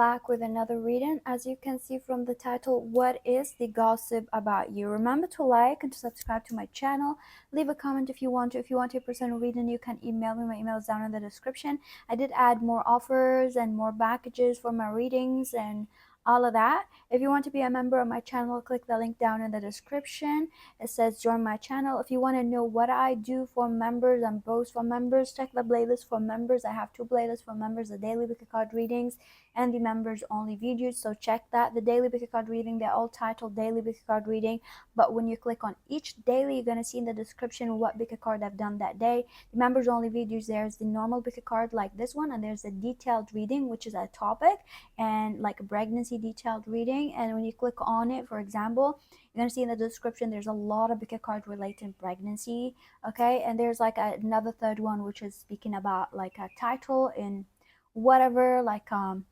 back with another reading. As you can see from the title, what is the gossip about you? Remember to like and to subscribe to my channel. Leave a comment if you want to. If you want a personal reading, you can email me. My email is down in the description. I did add more offers and more packages for my readings and all of that. If you want to be a member of my channel, click the link down in the description. It says join my channel. If you want to know what I do for members and post for members, check the playlist for members. I have two playlists for members: the daily PICKACARD readings and the members only videos. So check that. The daily PICKACARD reading, they're all titled daily PICKACARD reading, but when you click on each daily, you're going to see in the description what PICKACARD I've done that day. The members only videos, there's the normal PICKACARD like this one, and there's a detailed reading, which is a topic and like a pregnancy detailed reading. And when you click on it, for example, you're going to see in the description there's a lot of PICKACARD related pregnancy. Okay, and there's like another third one which is speaking about like a title in whatever, like a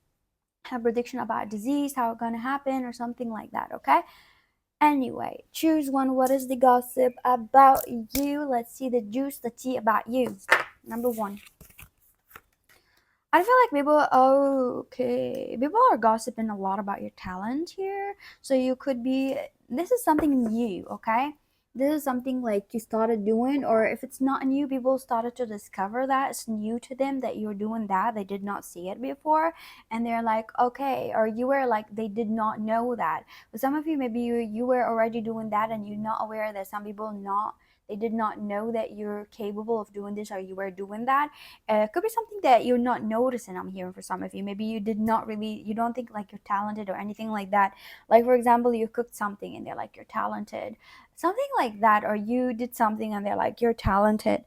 prediction about disease, how it's gonna happen or something like that. Okay, anyway, choose one. What is the gossip about you? Let's see the juice, the tea about you. Number one, I feel like people are gossiping a lot about your talent here. So you could be, this is something new. Okay, this is something like you started doing, or if it's not new, people started to discover that it's new to them that you're doing that. They did not see it before, and they're like, okay, or you were like, they did not know that. But some of you, maybe you were already doing that and you're not aware that some people not, they did not know that you're capable of doing this, or you were doing that. It could be something that you're not noticing. I'm hearing for some of you, maybe you did not really, you don't think like you're talented or anything like that. Like for example, you cooked something and they're like, you're talented, something like that, or you did something and they're like, you're talented.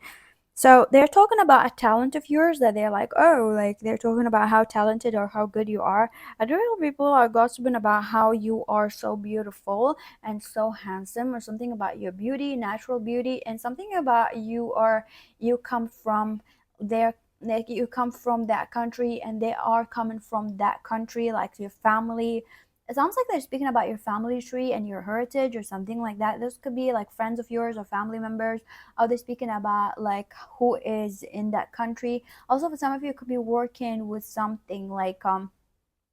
So they're talking about a talent of yours that they're like, oh, like they're talking about how talented or how good you are. Other people are gossiping about how you are so beautiful and so handsome, or something about your beauty, natural beauty, and something about you, or you come from their, like you come from that country and they are coming from that country, like your family. It sounds like they're speaking about your family tree and your heritage or something like that. This could be like friends of yours or family members. Are they speaking about like who is in that country? Also, for some of you, it could be working with something like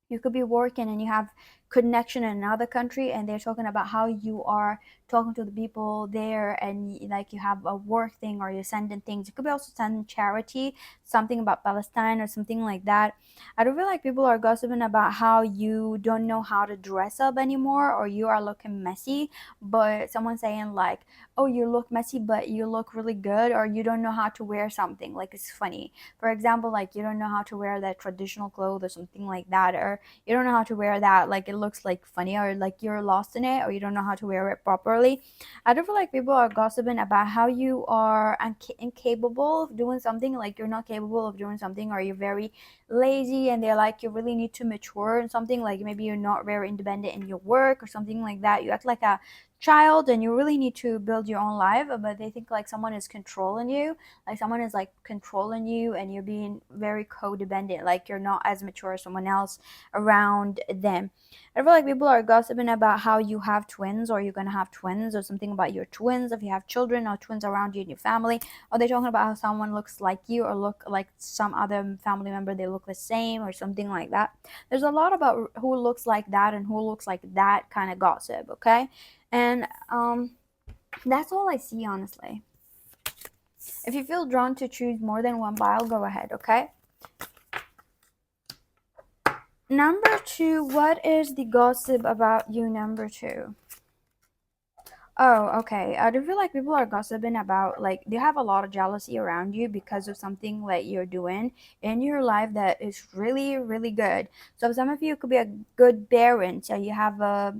you could be working and you have connection in another country, and they're talking about how you are talking to the people there, and like you have a work thing or you're sending things. It could be also sending charity, something about Palestine or something like that. I don't feel like people are gossiping about how you don't know how to dress up anymore, or you are looking messy, but someone saying like, oh, you look messy but you look really good, or you don't know how to wear something, like it's funny. For example, like you don't know how to wear that traditional clothes or something like that, or you don't know how to wear that, like it looks like funny, or like you're lost in it, or you don't know how to wear it properly. I don't feel like people are gossiping about how you are incapable of doing something, like you're not capable of doing something, or you're very lazy, and they're like, you really need to mature in something, like maybe you're not very independent in your work or something like that. You act like a child and you really need to build your own life, but they think like someone is controlling you, like someone is like controlling you, and you're being very codependent, like you're not as mature as someone else around them. I feel like people are gossiping about how you have twins, or you're gonna have twins, or something about your twins, if you have children or twins around you in your family. Or they're talking about how someone looks like you or look like some other family member, they look the same or something like that. There's a lot about who looks like that and who looks like that kind of gossip. Okay, and that's all I see, honestly. If you feel drawn to choose more than one pile, go ahead. Okay, number two, what is the gossip about you? Number two. Oh, okay. I do feel like people are gossiping about, like, they have a lot of jealousy around you because of something that you're doing in your life that is really, really good. So some of you could be a good parent. So you have a,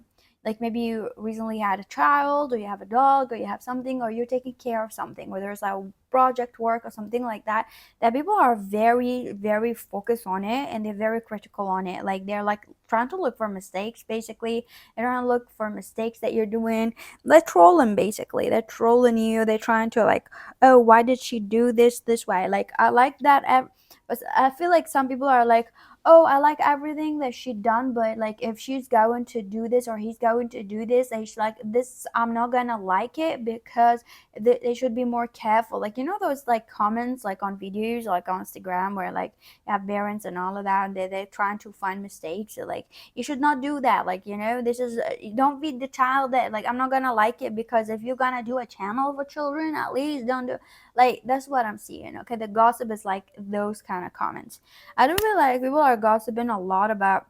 like maybe you recently had a child, or you have a dog, or you have something, or you're taking care of something, or there's a project work or something like that, that people are very, very focused on it, and they're very critical on it. Like they're like trying to look for mistakes, basically. They're trying to look for mistakes that you're doing. They're trolling, basically. They're trolling you. They're trying to like, oh, why did she do this way? Like I like that. But I feel like some people are like, oh, I like everything that she done, but like if she's going to do this or he's going to do this, they should like this. I'm not gonna like it because they should be more careful. Like you know those like comments like on videos like on Instagram where like you have parents and all of that, and they're trying to find mistakes. So, like you should not do that. Like you know this is don't be the child that like I'm not gonna like it because if you're gonna do a channel for children, at least don't do like that's what I'm seeing. Okay, the gossip is like those kind of comments. I don't feel like people are gossiping a lot about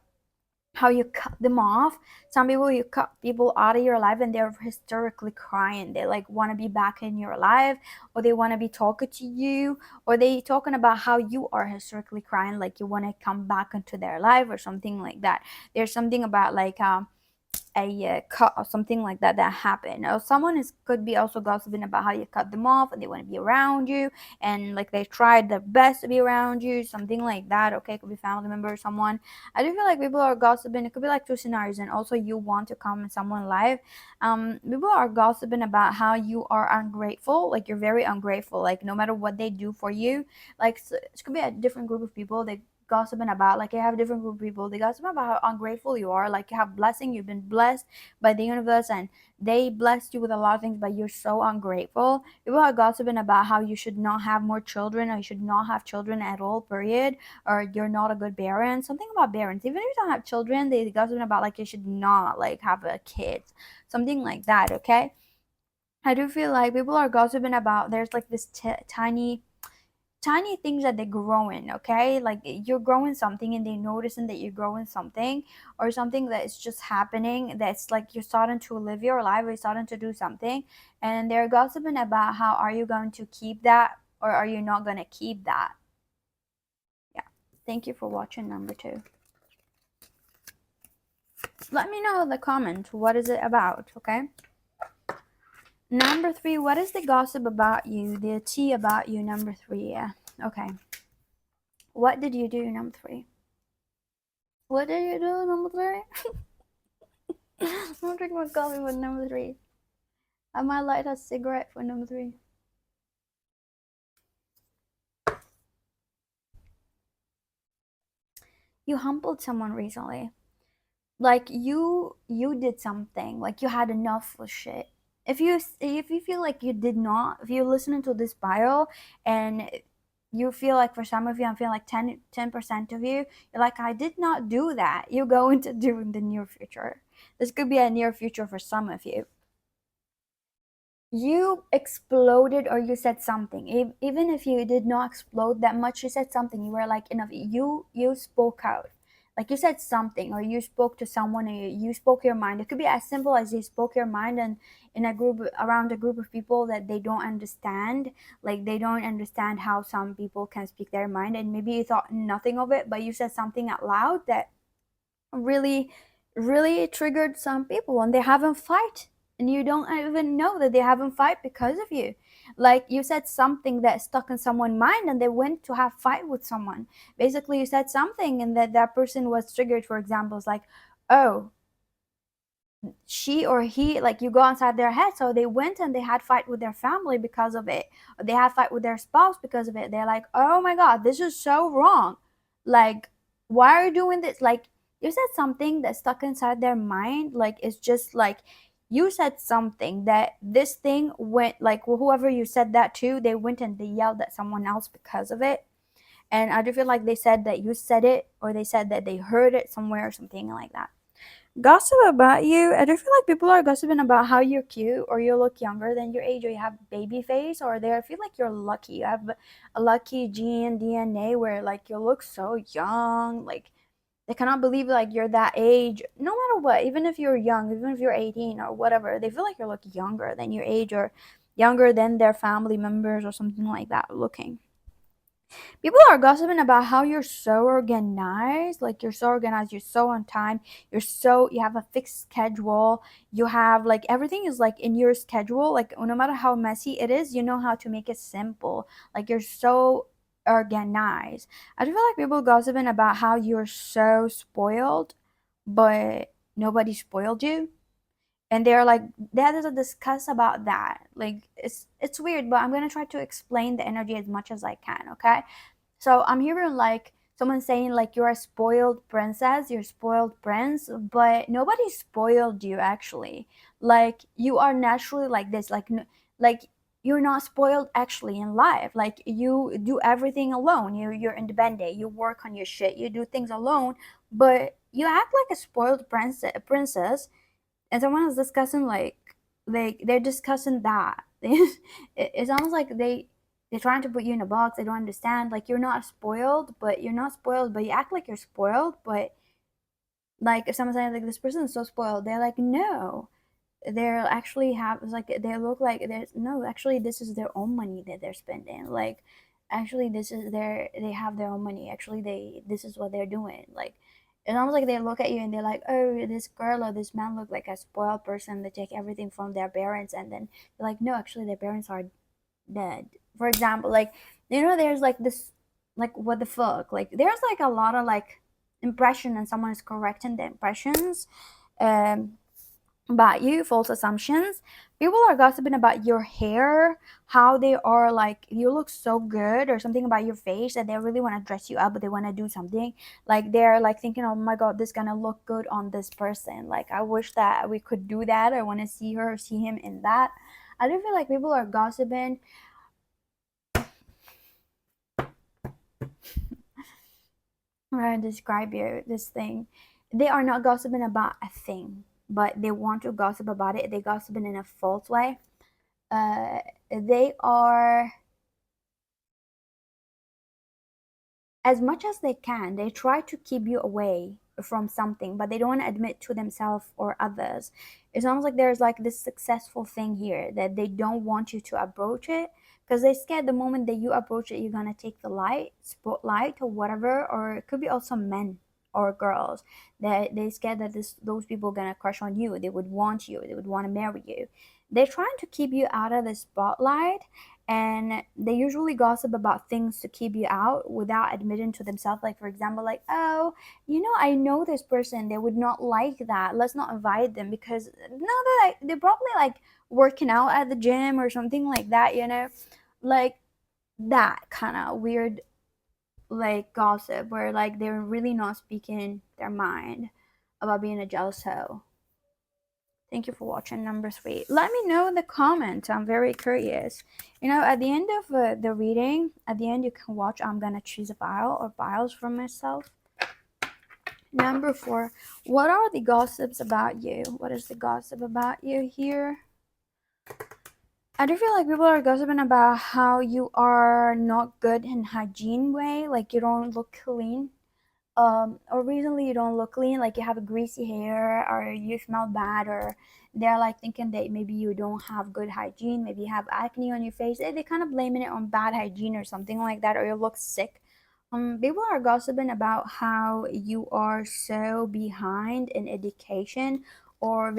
how you cut them off. Some people you cut people out of your life and they're hysterically crying. They like want to be back in your life, or they want to be talking to you, or they talking about how you are hysterically crying, like you want to come back into their life or something like that. There's something about like a cut or something like that that happened, or someone is could be also gossiping about how you cut them off and they want to be around you and like they tried their best to be around you, something like that. Okay, it could be family member or someone. I do feel like people are gossiping. It could be like two scenarios, and also you want to come in someone's life. People are gossiping about how you are ungrateful, like you're very ungrateful, like no matter what they do for you. Like so, it could be a different group of people. They gossiping about like you have different group of people, they gossip about how ungrateful you are, like you have blessing, you've been blessed by the universe and they blessed you with a lot of things, but you're so ungrateful. People are gossiping about how you should not have more children, or you should not have children at all, period, or you're not a good parent, something about parents. Even if you don't have children, they gossiping about like you should not like have a kid, something like that. Okay, I do feel like people are gossiping about there's like this tiny things that they're growing. Okay, like you're growing something and they're noticing that you're growing something, or something that is just happening that's like you're starting to live your life or you're starting to do something, and they're gossiping about how are you going to keep that or are you not going to keep that. Yeah, thank you for watching number 2. Let me know in the comments what is it about. Okay, number 3, what is the gossip about you, the tea about you, number 3. Yeah, okay, what did you do, number 3? What did you do, number 3? I'm gonna drink my coffee with number 3. I might light a cigarette for number 3. You humbled someone recently. Like you did something. Like you had enough of shit. If you feel like you did not, if you're listening to this bio and you feel like for some of you, I'm feeling like 10% of you, you're like, I did not do that. You're going to do in the near future. This could be a near future for some of you. You exploded or you said something. Even if you did not explode that much, you said something. You were like enough. You spoke out, like you said something, or you spoke to someone, or you spoke your mind. It could be as simple as you spoke your mind, and in a group, around a group of people that they don't understand, like they don't understand how some people can speak their mind, and maybe you thought nothing of it, but you said something out loud that really really triggered some people, and they haven't fight, and you don't even know that they haven't fight because of you. Like you said something that stuck in someone's mind and they went to have fight with someone. Basically you said something and that person was triggered. For example, it's like, oh, she or he, like you go inside their head, so they went and they had fight with their family because of it, or they had fight with their spouse because of it. They're like, oh my god, this is so wrong, like why are you doing this? Like you said something that stuck inside their mind. Like it's just like you said something that this thing went, like whoever you said that to, they went and they yelled at someone else because of it. And I do feel like they said that you said it, or they said that they heard it somewhere or something like that. Gossip about you. I do feel like people are gossiping about how you're cute, or you look younger than your age, or you have baby face, or they feel like you're lucky. You have a lucky gene DNA where like you look so young. Like they cannot believe like you're that age. No matter what, even if you're young, even if you're 18 or whatever, they feel like you look younger than your age, or younger than their family members or something like that looking. People are gossiping about how you're so organized, like you're so organized, you're so on time, you have a fixed schedule, you have like everything is like in your schedule, like no matter how messy it is, you know how to make it simple. Like you're so organized. I feel like people gossiping about how you're so spoiled, but nobody spoiled you. And they're like, that is a discuss about that. Like it's weird, but I'm gonna try to explain the energy as much as I can, okay? So I'm hearing like someone saying like you're a spoiled princess, you're spoiled prince, but nobody spoiled you actually. Like you are naturally like this, like like you're not spoiled actually in life. Like you do everything alone. You're independent. You work on your shit. You do things alone, but you act like a spoiled princess, and someone is discussing like they're discussing that. It's almost like they're trying to put you in a box. They don't understand. Like you're not spoiled, but you're not spoiled, but you act like you're spoiled. But like if someone's saying like this person is so spoiled, they're like no, they're actually have like they look like there's no, actually this is their own money that they're spending. Like actually this is their, they have their own money. Actually they, this is what they're doing. Like it's almost like they look at you and they're like, oh, this girl or this man look like a spoiled person. They take everything from their parents, and then they're like, no, actually their parents are dead. For example, like there's like this, like what the fuck, like there's like a lot of like impression, and someone is correcting the impressions um about you, false assumptions. People are gossiping about your hair, how they are like you look so good, or something about your face that they really want to dress you up, but they want to do something. Like they're like thinking, oh my god, this gonna look good on this person. Like I wish that we could do that. I want to see her, see him in that. I do feel like people are gossiping. I'm gonna describe you this thing. They are not gossiping about a thing, but they want to gossip about it. They gossiping in a false way. uh, they are, as much as they can, they try to keep you away from something, but they don't want to admit to themselves or others. It's almost like there's like this successful thing here that they don't want you to approach it, because they're scared the moment that you approach it, you're gonna take the light, spotlight, or whatever. Or it could be also men or girls that they scared that those people are gonna crush on you. They would want you. They would want to marry you. They're trying to keep you out of the spotlight, and they usually gossip about things to keep you out without admitting to themselves. Like for example, like, oh, I know this person, they would not like that, let's not invite them, because no, they're probably like working out at the gym or something like that, like that kind of weird like gossip where like they're really not speaking their mind about being a jealous hoe. Thank you for watching number 3. Let me know in the comments. I'm very curious. At the end of the reading, at the end you can watch. I'm gonna choose a file or files for myself. Number 4. What are the gossips about you? What is the gossip about you here? I do feel like people are gossiping about how you are not good in hygiene way. Like you don't look clean. Or recently you don't look clean, like you have a greasy hair, or you smell bad, or they're like thinking that maybe you don't have good hygiene, maybe you have acne on your face. They kind of blaming it on bad hygiene or something like that, or you look sick. People are gossiping about how you are so behind in education, or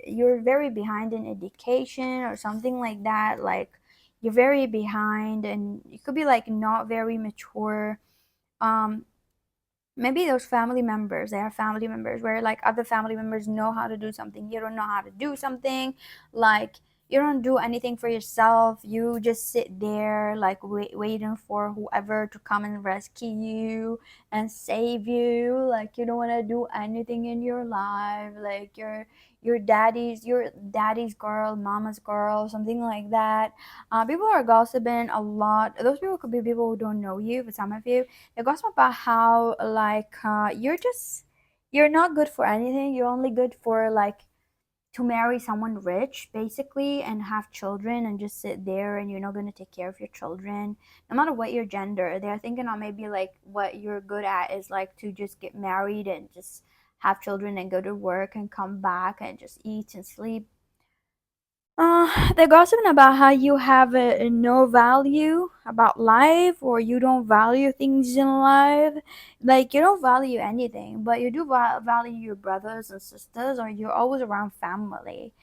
you're very behind in education or something like that. Like you're very behind, and you could be like not very mature. um Maybe those family members, they are family members where like other family members know how to do something, you don't know how to do something. Like you don't do anything for yourself, you just sit there like waiting for whoever to come and rescue you and save you. Like you don't want to do anything in your life. Like your daddy's girl, mama's girl, something like that. People are gossiping a lot. Those people could be people who don't know you, but some of you, it goes about how like you're not good for anything. You're only good for like to marry someone rich basically and have children and just sit there, and you're not going to take care of your children no matter what your gender. They're thinking on maybe like what you're good at is like to just get married and just have children and go to work and come back and just eat and sleep. They're gossiping about how you have no value about life, or you don't value things in life. Like you don't value anything, but you do value your brothers and sisters, or you're always around family.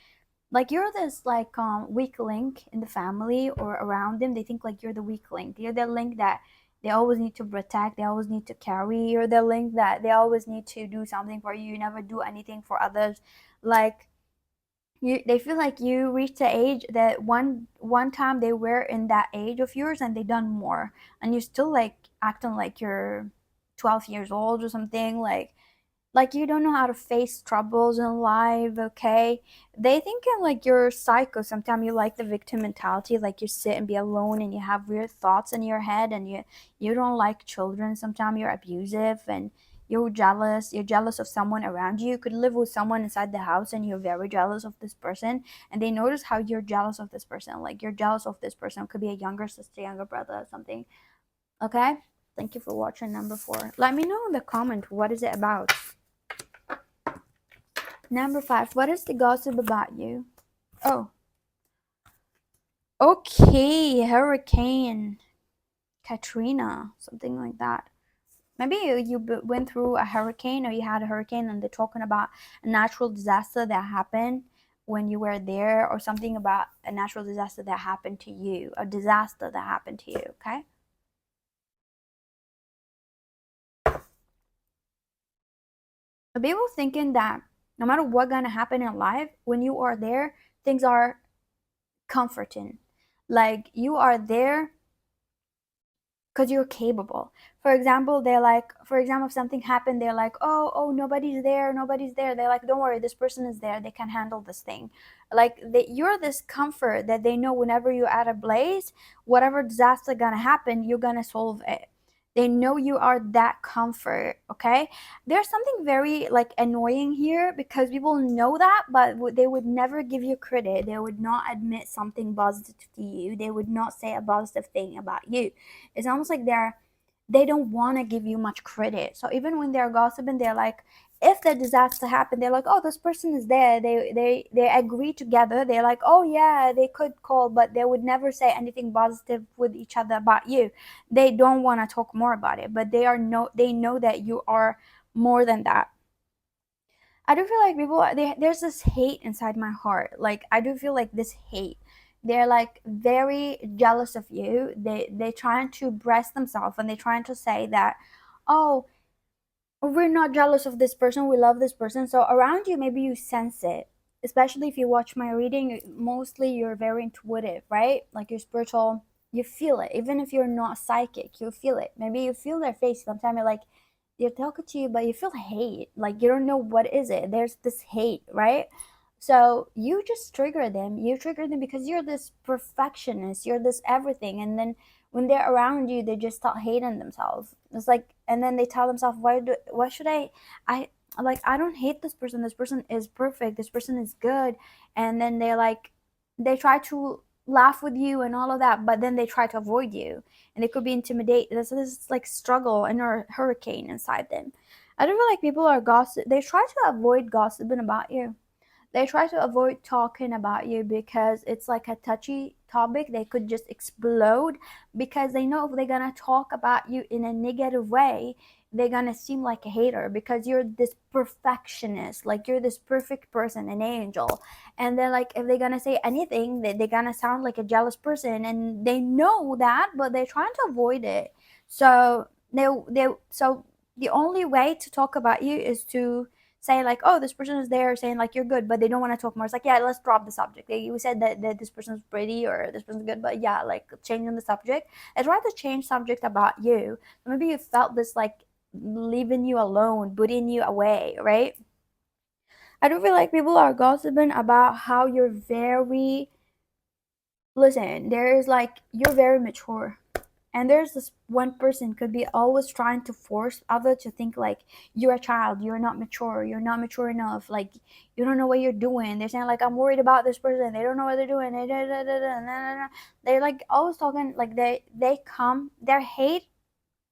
Like you're this like weak link in the family or around them. They think like you're the weak link. You're the link that they always need to protect. They always need to carry. You're the link that they always need to do something for you. You never do anything for others. Like they feel like you reached the age that one time they were in that age of yours and they done more, and you're still like acting like you're 12 years old or something, like you don't know how to face troubles in life, okay? They thinking like you're psycho. Sometimes you like the victim mentality, like you sit and be alone and you have weird thoughts in your head, and you don't like children. Sometimes you're abusive and you're jealous of someone around you. You could live with someone inside the house and you're very jealous of this person, and they notice how you're jealous of this person. Like you're jealous of this person. It could be a younger sister, younger brother, or something. Okay, thank you for watching number 4. Let me know in the comment what is it about. Number 5, what is the gossip about you? Oh, okay, Hurricane Katrina, something like that. Maybe you went through a hurricane, or you had a hurricane and they're talking about a natural disaster that happened when you were there, or something about a natural disaster that happened to you, a disaster that happened to you, okay? But people thinking that no matter what gonna happen in life, when you are there, things are comforting. Like you are there because you're capable. For example, if something happened, they're like, oh, nobody's there, nobody's there. They're like, don't worry, this person is there. They can handle this thing. Like you're this comfort that they know whenever you're at a blaze, whatever disaster gonna happen, you're gonna solve it. They know you are that comfort, okay? There's something very like annoying here, because people know that, but they would never give you credit. They would not admit something positive to you. They would not say a positive thing about you. It's almost like they don't want to give you much credit. So even when they're gossiping, they're like, if the disaster happened, they're like, oh, this person is there. They agree together. They're like, oh yeah, they could call, but they would never say anything positive with each other about you. They don't want to talk more about it, but they know that you are more than that. I do feel like there's this hate inside my heart. Like I do feel like this hate. They're like very jealous of you. They trying to breast themselves, and they trying to say that, oh, we're not jealous of this person. We love this person. So around you, maybe you sense it. Especially if you watch my reading, mostly you're very intuitive, right? Like you're spiritual. You feel it. Even if you're not psychic, you feel it. Maybe you feel their face. Sometimes you're like, they're talking to you, but you feel hate. Like you don't know what is it. There's this hate, right? So you just trigger them. You trigger them because you're this perfectionist. You're this everything. And then when they're around you, they just start hating themselves. It's like, and then they tell themselves, why should I like, I don't hate this person. This person is perfect. This person is good. And then they try to laugh with you and all of that, but then they try to avoid you, and it could be intimidate. This like struggle and a hurricane inside them. I don't feel like people are gossip. They try to avoid gossiping about you. They try to avoid talking about you because it's like a touchy topic. They could just explode, because they know if they're gonna talk about you in a negative way, they're gonna seem like a hater, because you're this perfectionist, like you're this perfect person, an angel. And they're like, if they're gonna say anything, they're gonna sound like a jealous person, and they know that, but they're trying to avoid it. So so the only way to talk about you is to say like, oh, this person is there saying like you're good, but they don't want to talk more. It's like, yeah, let's drop the subject. You said that this person's pretty or this person's good, but yeah, like changing the subject. I'd rather change subject about you. Maybe you felt this like leaving you alone, putting you away, right? I do feel like people are gossiping about how you're very, listen, there's like, you're very mature. And there's this one person could be always trying to force other to think like you're a child, you're not mature enough, like you don't know what you're doing. They're saying like, I'm worried about this person, they don't know what they're doing. They're like always talking like their hate,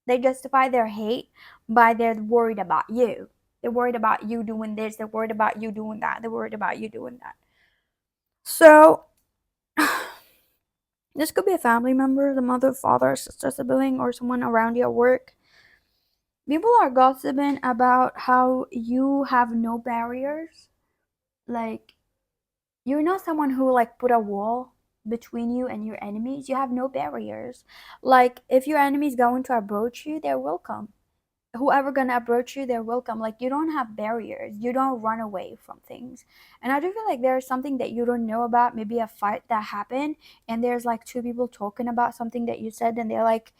they justify their hate by they're worried about you. They're worried about you doing this, they're worried about you doing that, they're worried about you doing that. So this could be a family member, the mother, father, sister, sibling, or someone around you at work. People are gossiping about how you have no barriers. Like, you're not someone who like put a wall between you and your enemies. You have no barriers. Like, if your enemy is going to approach you, they're welcome. Whoever gonna approach you, they're welcome. Like, you don't have barriers. You don't run away from things. And I do feel like there's something that you don't know about, maybe a fight that happened, and there's like two people talking about something that you said, and they're like,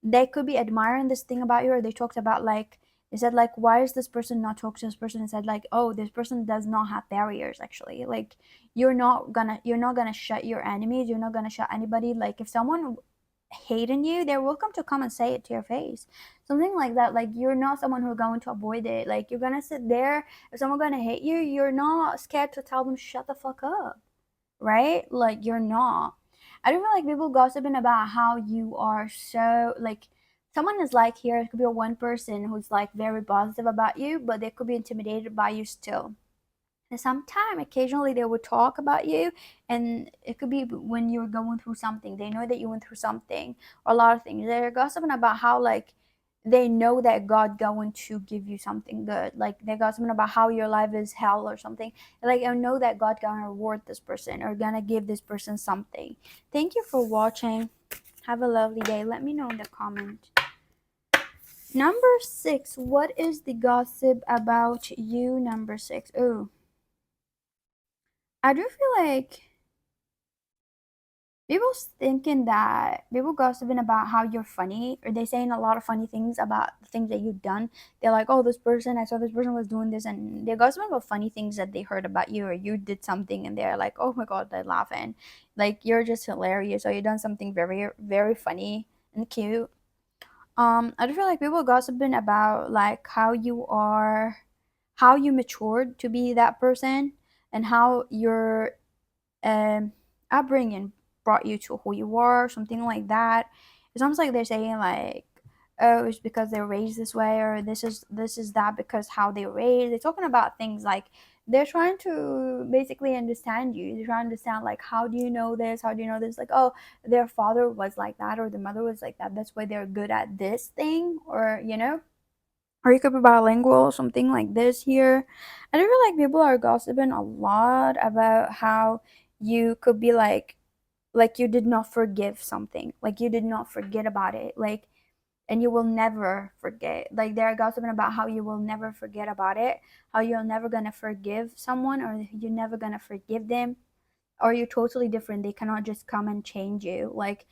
they could be admiring this thing about you, or they talked about like, they said like, why is this person not talking to this person, and said like, oh, this person does not have barriers actually. Like, you're not gonna shut your enemies, you're not gonna shut anybody. Like if someone hating you, they're welcome to come and say it to your face, something like that. Like you're not someone who's going to avoid it. Like you're gonna sit there, if someone's gonna hate you, you're not scared to tell them shut the fuck up, right? Like you're not. I don't feel like people gossiping about how you are so like, someone is like, here it could be a one person who's like very positive about you, but they could be intimidated by you still. And sometimes occasionally they would talk about you, and it could be when you're going through something, they know that you went through something, or a lot of things. They're gossiping about how like they know that God going to give you something good. Like they're gossiping about how your life is hell or something. Like I know that God gonna reward this person or gonna give this person something. Thank you for watching. Have a lovely day. Let me know in the comment. Number 6. What is the gossip about you? Number 6. Oh, I do feel like people's thinking that people gossiping about how you're funny, or they saying a lot of funny things about the things that you've done. They're like, oh, this person, I saw this person was doing this, and they're gossiping about funny things that they heard about you, or you did something, and they're like, oh my god, they're laughing. Like you're just hilarious, or you done something very, very funny and cute. I just feel like people gossiping about like how you are, how you matured to be that person, and how your um, upbringing brought you to who you are, something like that. It's almost like they're saying like, oh, it's because they're raised this way, or this is that because how they raised. They're talking about things like, they're trying to basically understand you. They're trying to understand like, how do you know this? How do you know this? Like, oh, their father was like that, or the mother was like that. That's why they're good at this thing, or or you could be bilingual or something like this here. I do feel like people are gossiping a lot about how you could be like you did not forgive something, like you did not forget about it, like, and you will never forget. Like they're gossiping about how you will never forget about it, how you're never gonna forgive someone, or you're never gonna forgive them, or you're totally different. They cannot just come and change you. Like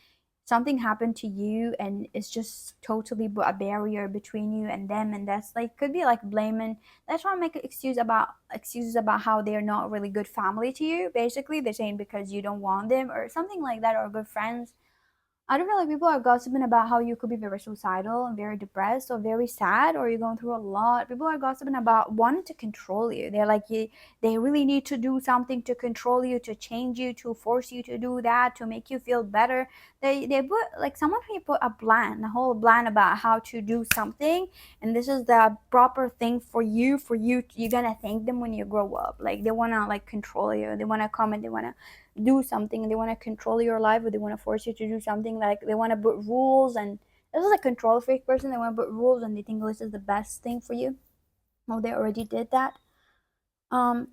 something happened to you, and it's just totally a barrier between you and them, and that's like could be like blaming. That's trying to make an excuses about how they're not really good family to you. Basically, they're saying because you don't want them or something like that, or good friends. I don't feel like people are gossiping about how you could be very suicidal and very depressed or very sad, or you're going through a lot. People are gossiping about wanting to control you. They're like, they really need to do something to control you, to change you, to force you to do that, to make you feel better. They put like, someone who put a whole plan about how to do something, and this is the proper thing for you. You're gonna thank them when you grow up. Like they wanna like control you. They wanna come and they wanna do something, and they want to control your life, or they want to force you to do something. Like they want to put rules, and this is a control freak person. They want to put rules, and they think this is the best thing for you. Well, they already did that. um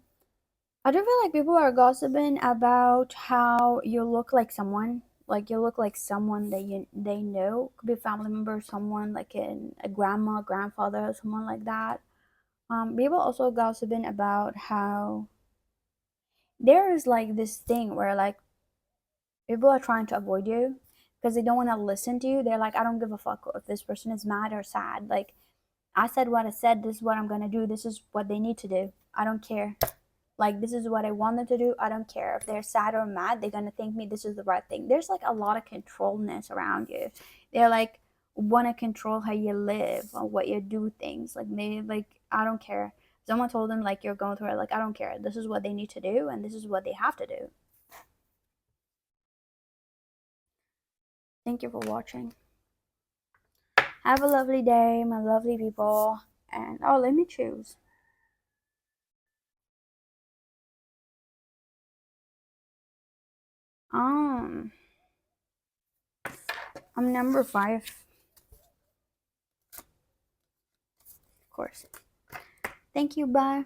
I do feel like people are gossiping about how you look like someone, like you look like someone that they know, could be a family member, someone like a grandma, grandfather, someone like that. People also gossiping about how there is like this thing where like people are trying to avoid you because they don't want to listen to you. They're like, I don't give a fuck if this person is mad or sad. Like, I said what I said. This is what I'm going to do. This is what they need to do. I don't care. Like, this is what I want them to do. I don't care. If they're sad or mad, they're going to think me this is the right thing. There's like a lot of controlness around you. They're like, want to control how you live or what you do things. Like, they, like, I don't care. Someone told them, like, you're going through it. Like, I don't care. This is what they need to do, and this is what they have to do. Thank you for watching. Have a lovely day, my lovely people. And oh, let me choose. Um, I'm number 5, of course. Thank you. Bye.